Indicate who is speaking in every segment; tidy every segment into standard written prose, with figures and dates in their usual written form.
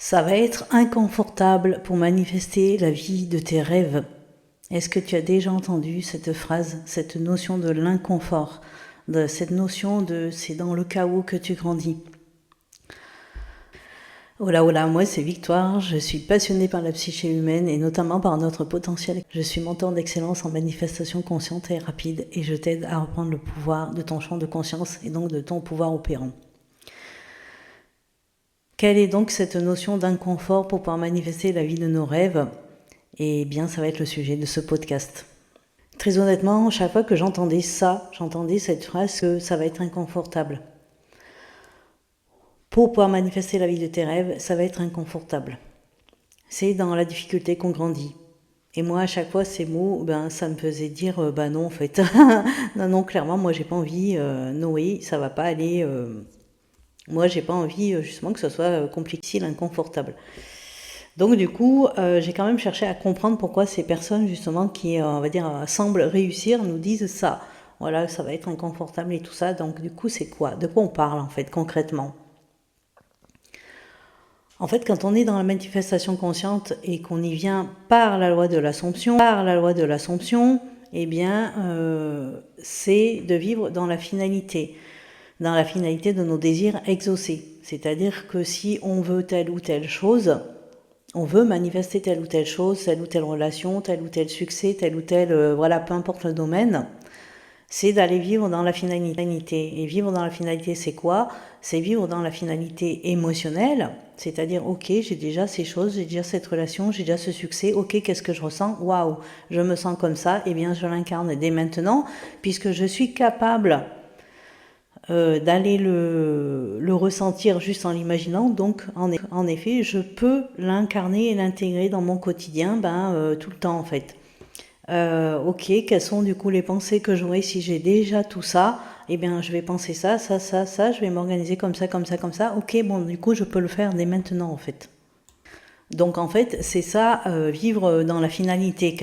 Speaker 1: Ça va être inconfortable pour manifester la vie de tes rêves. Est-ce que tu as déjà entendu cette phrase, cette notion de l'inconfort, de cette notion de c'est dans le chaos que tu grandis? Hola, moi c'est Victoire, je suis passionnée par la psyché humaine et notamment par notre potentiel. Je suis mentor d'excellence en manifestation consciente et rapide et je t'aide à reprendre le pouvoir de ton champ de conscience et donc de ton pouvoir opérant. Quelle est donc cette notion d'inconfort pour pouvoir manifester la vie de nos rêves? Eh bien, ça va être le sujet de ce podcast. Très honnêtement, chaque fois que j'entendais cette phrase que ça va être inconfortable. Pour pouvoir manifester la vie de tes rêves, ça va être inconfortable. C'est dans la difficulté qu'on grandit. Et moi, à chaque fois, ces mots, ça me faisait dire, non, en fait. non, clairement, moi, j'ai pas envie, Noé, ça va pas aller. Moi, j'ai pas envie, justement, que ce soit compliqué, inconfortable. Donc du coup, j'ai quand même cherché à comprendre pourquoi ces personnes justement qui, on va dire, semblent réussir nous disent ça. Voilà, ça va être inconfortable et tout ça. Donc du coup, c'est quoi? De quoi on parle en fait concrètement? En fait, quand on est dans la manifestation consciente et qu'on y vient par la loi de l'Assomption, eh bien, c'est de vivre dans la finalité de nos désirs exaucés. C'est-à-dire que si on veut telle ou telle chose, on veut manifester telle ou telle chose, telle ou telle relation, tel ou tel succès, tel ou tel, peu importe le domaine, c'est d'aller vivre dans la finalité. Et vivre dans la finalité, c'est quoi? C'est vivre dans la finalité émotionnelle, c'est-à-dire, ok, j'ai déjà ces choses, j'ai déjà cette relation, j'ai déjà ce succès, ok, qu'est-ce que je ressens? Waouh, je me sens comme ça, eh bien, je l'incarne dès maintenant, puisque je suis capable d'aller le ressentir juste en l'imaginant. Donc, en effet, je peux l'incarner et l'intégrer dans mon quotidien tout le temps, en fait. Ok, quelles sont du coup les pensées que j'aurai si j'ai déjà tout ça? Eh bien, je vais penser ça, je vais m'organiser comme ça. Ok, bon, du coup, je peux le faire dès maintenant, en fait. Donc en fait, c'est ça, vivre dans la finalité,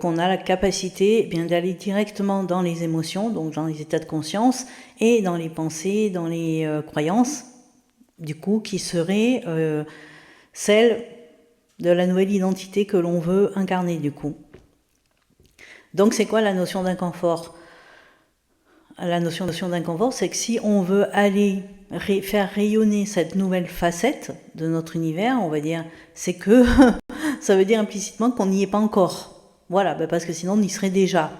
Speaker 1: qu'on a la capacité d'aller directement dans les émotions, donc dans les états de conscience, et dans les pensées, dans les croyances, du coup, qui seraient celles de la nouvelle identité que l'on veut incarner, du coup. Donc c'est quoi la notion d'inconfort? La notion d'inconfort, c'est que si on veut aller faire rayonner cette nouvelle facette de notre univers, on va dire, c'est que ça veut dire implicitement qu'on n'y est pas encore. Voilà, parce que sinon on y serait déjà.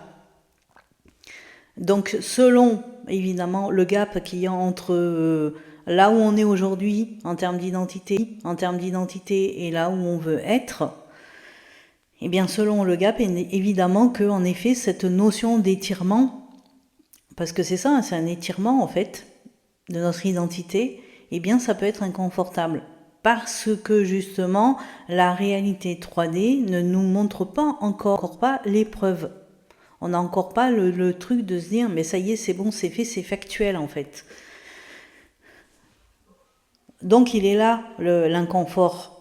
Speaker 1: Donc selon, évidemment, le gap qu'il y a entre là où on est aujourd'hui en termes d'identité et là où on veut être, eh bien selon le gap, évidemment que en effet cette notion d'étirement, parce que c'est ça, c'est un étirement en fait de notre identité, eh bien ça peut être inconfortable. Parce que justement, la réalité 3D ne nous montre pas encore pas l'épreuve. On n'a encore pas le truc de se dire, mais ça y est, c'est bon, c'est fait, c'est factuel en fait. Donc il est là l'inconfort.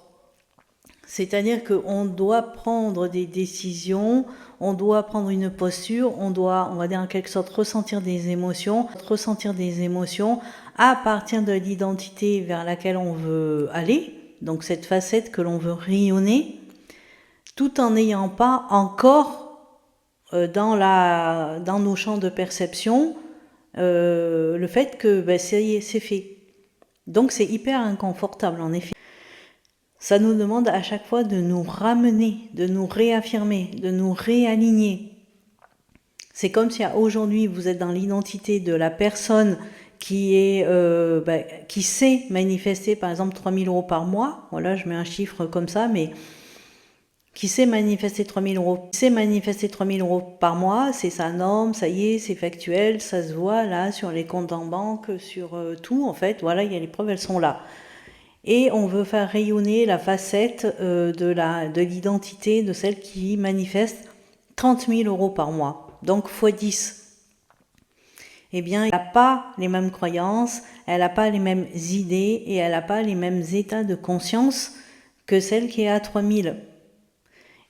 Speaker 1: C'est-à-dire qu'on doit prendre des décisions, on doit prendre une posture, on va dire en quelque sorte ressentir des émotions à partir de l'identité vers laquelle on veut aller, donc cette facette que l'on veut rayonner, tout en n'ayant pas encore dans nos champs de perception le fait que ça y est, c'est fait. Donc c'est hyper inconfortable en effet. Ça nous demande à chaque fois de nous ramener, de nous réaffirmer, de nous réaligner. C'est comme si aujourd'hui vous êtes dans l'identité de la personne qui sait manifester par exemple 3 000 euros par mois. Voilà, je mets un chiffre comme ça, mais qui sait manifester 3 000 euros par mois, c'est sa norme, ça y est, c'est factuel, ça se voit là sur les comptes en banque, sur tout en fait. Voilà, il y a les preuves, elles sont là. Et on veut faire rayonner la facette de l'identité de celle qui manifeste 30 000 euros par mois, donc x 10. Eh bien, elle n'a pas les mêmes croyances, elle n'a pas les mêmes idées et elle n'a pas les mêmes états de conscience que celle qui est à 3 000.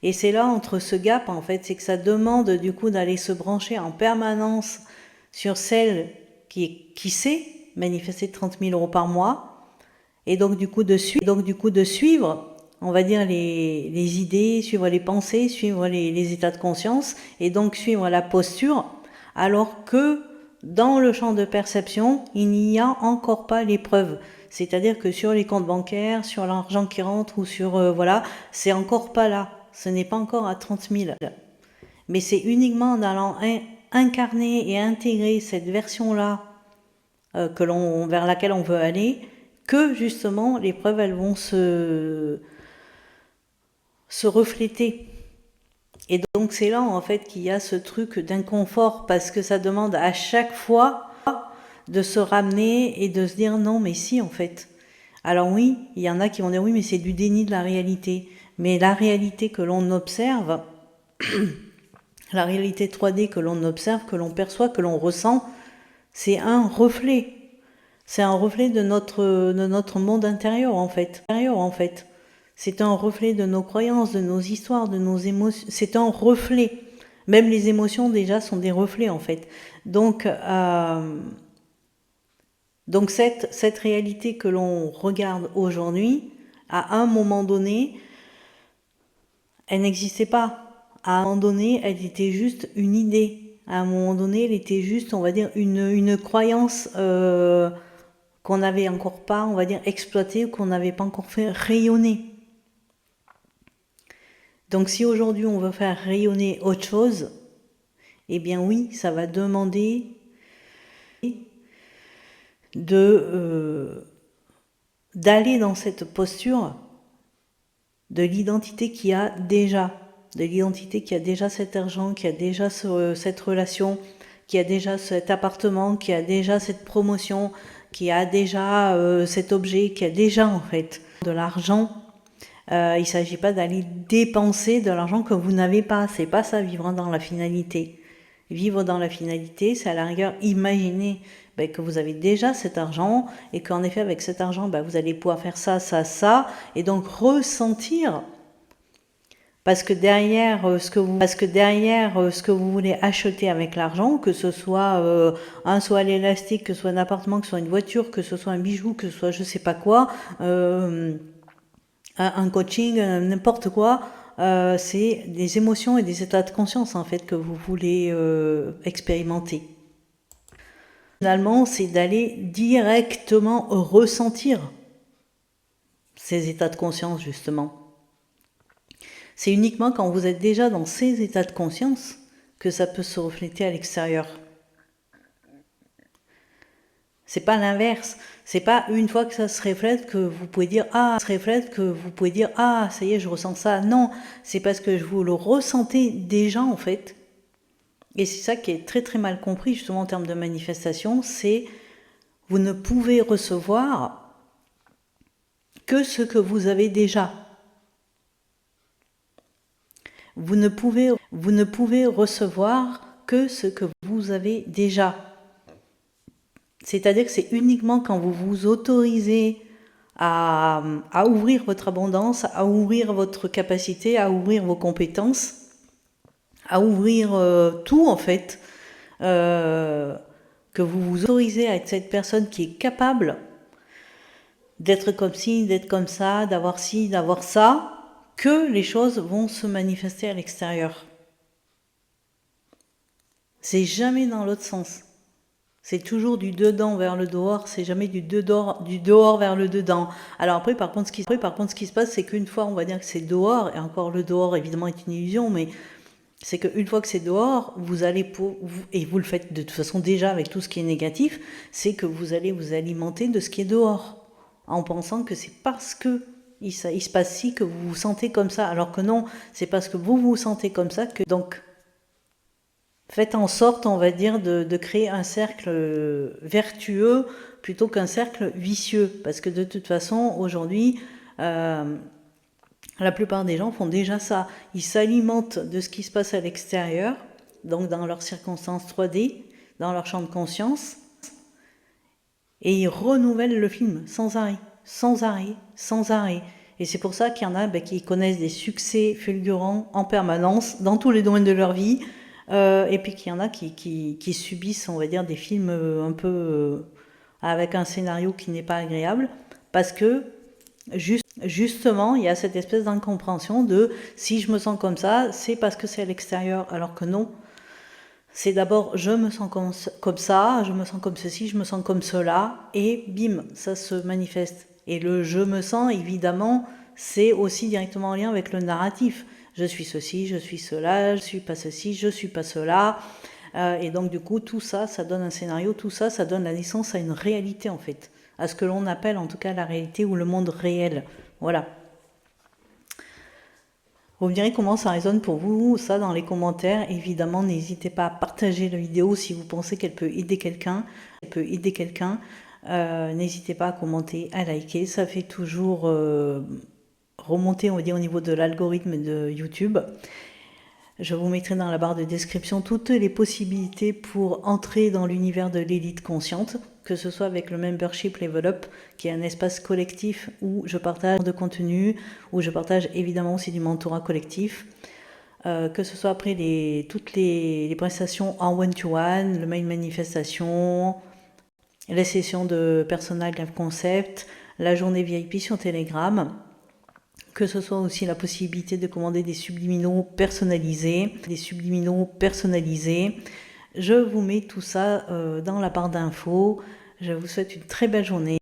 Speaker 1: Et c'est là, entre ce gap, en fait, c'est que ça demande du coup d'aller se brancher en permanence sur celle qui sait manifester 30 000 euros par mois, Et donc du coup de suivre, on va dire les idées, suivre les pensées, suivre les états de conscience, et donc suivre la posture, alors que dans le champ de perception, il n'y a encore pas les preuves. C'est-à-dire que sur les comptes bancaires, sur l'argent qui rentre ou sur voilà, c'est encore pas là. Ce n'est pas encore à 30 000. Mais c'est uniquement en allant incarner et intégrer cette version-là vers laquelle on veut aller, que justement les preuves elles vont se refléter. Et donc c'est là en fait qu'il y a ce truc d'inconfort, parce que ça demande à chaque fois de se ramener et de se dire non mais si en fait. Alors oui, il y en a qui vont dire oui mais c'est du déni de la réalité. Mais la réalité que l'on observe, la réalité 3D que l'on observe, que l'on perçoit, que l'on ressent, c'est un reflet. C'est un reflet de notre monde intérieur en fait. C'est un reflet de nos croyances, de nos histoires, de nos émotions. C'est un reflet. Même les émotions déjà sont des reflets en fait. Donc cette réalité que l'on regarde aujourd'hui, à un moment donné, elle n'existait pas. À un moment donné, elle était juste une idée. À un moment donné, elle était juste, on va dire, une croyance qu'on n'avait encore pas, on va dire, exploitée, ou qu'on n'avait pas encore fait rayonner. Donc si aujourd'hui on veut faire rayonner autre chose, eh bien oui, ça va demander d'aller dans cette posture de l'identité qui a déjà, cet argent, qui a déjà cette relation, qui a déjà cet appartement, qui a déjà cette promotion, qui a déjà cet objet, qui a déjà en fait de l'argent. Il ne s'agit pas d'aller dépenser de l'argent que vous n'avez pas. C'est pas ça, vivre dans la finalité. Vivre dans la finalité, c'est à la rigueur imaginer que vous avez déjà cet argent et qu'en effet, avec cet argent, vous allez pouvoir faire ça, ça, ça, et donc ressentir. Parce que derrière ce que vous voulez acheter avec l'argent, que ce soit un soie à l'élastique, que ce soit un appartement, que ce soit une voiture, que ce soit un bijou, que ce soit je sais pas quoi, un coaching, n'importe quoi, c'est des émotions et des états de conscience en fait que vous voulez expérimenter. Finalement, c'est d'aller directement ressentir ces états de conscience justement. C'est uniquement quand vous êtes déjà dans ces états de conscience que ça peut se refléter à l'extérieur. C'est pas l'inverse. C'est pas une fois que ça se reflète que vous pouvez dire ah, ça y est, je ressens ça. Non, c'est parce que vous le ressentez déjà en fait. Et c'est ça qui est très très mal compris justement en termes de manifestation, c'est vous ne pouvez recevoir que ce que vous avez déjà. Vous ne pouvez recevoir que ce que vous avez déjà. C'est-à-dire que c'est uniquement quand vous vous autorisez à ouvrir votre abondance, à ouvrir votre capacité, à ouvrir vos compétences, à ouvrir tout en fait, que vous vous autorisez à être cette personne qui est capable d'être comme ci, d'être comme ça, d'avoir ci, d'avoir ça, que les choses vont se manifester à l'extérieur. C'est jamais dans l'autre sens. C'est toujours du dedans vers le dehors, c'est jamais du dehors vers le dedans. Alors après, par contre, ce qui se passe, c'est qu'une fois, on va dire que c'est dehors, et encore le dehors, évidemment, est une illusion, mais c'est qu'une fois que c'est dehors, vous allez, et vous le faites de toute façon déjà avec tout ce qui est négatif, c'est que vous allez vous alimenter de ce qui est dehors, en pensant que c'est parce que il se passe ci que vous vous sentez comme ça, alors que non, c'est parce que vous vous sentez comme ça que donc... Faites en sorte, on va dire, de créer un cercle vertueux plutôt qu'un cercle vicieux. Parce que de toute façon, aujourd'hui, la plupart des gens font déjà ça. Ils s'alimentent de ce qui se passe à l'extérieur, donc dans leurs circonstances 3D, dans leur champ de conscience, et ils renouvellent le film sans arrêt, sans arrêt, sans arrêt. Et c'est pour ça qu'il y en a qui connaissent des succès fulgurants en permanence dans tous les domaines de leur vie. Et puis qu'il y en a qui subissent, on va dire, des films un peu avec un scénario qui n'est pas agréable, Parce que justement, il y a cette espèce d'incompréhension de si je me sens comme ça, c'est parce que c'est à l'extérieur, alors que non. C'est d'abord je me sens comme ça, je me sens comme ceci, je me sens comme cela, et bim, ça se manifeste. Et le je me sens, évidemment, c'est aussi directement en lien avec le narratif. Je suis ceci, je suis cela, je suis pas ceci, je suis pas cela. Et donc du coup, tout ça, ça donne un scénario, tout ça, ça donne la naissance à une réalité en fait. À ce que l'on appelle en tout cas la réalité ou le monde réel. Voilà. Vous me direz comment ça résonne pour vous, ça dans les commentaires. Évidemment, n'hésitez pas à partager la vidéo si vous pensez qu'elle peut aider quelqu'un. N'hésitez pas à commenter, à liker. Ça fait toujours remonter, on va dire, au niveau de l'algorithme de YouTube. Je vous mettrai dans la barre de description toutes les possibilités pour entrer dans l'univers de l'élite consciente, que ce soit avec le membership Level Up, qui est un espace collectif où je partage de contenu, où je partage évidemment aussi du mentorat collectif, que ce soit après toutes les prestations en one-to-one, le mail manifestation, les sessions de Personal Live Concept, la journée VIP sur Telegram, que ce soit aussi la possibilité de commander des subliminaux personnalisés. Je vous mets tout ça dans la barre d'infos. Je vous souhaite une très belle journée.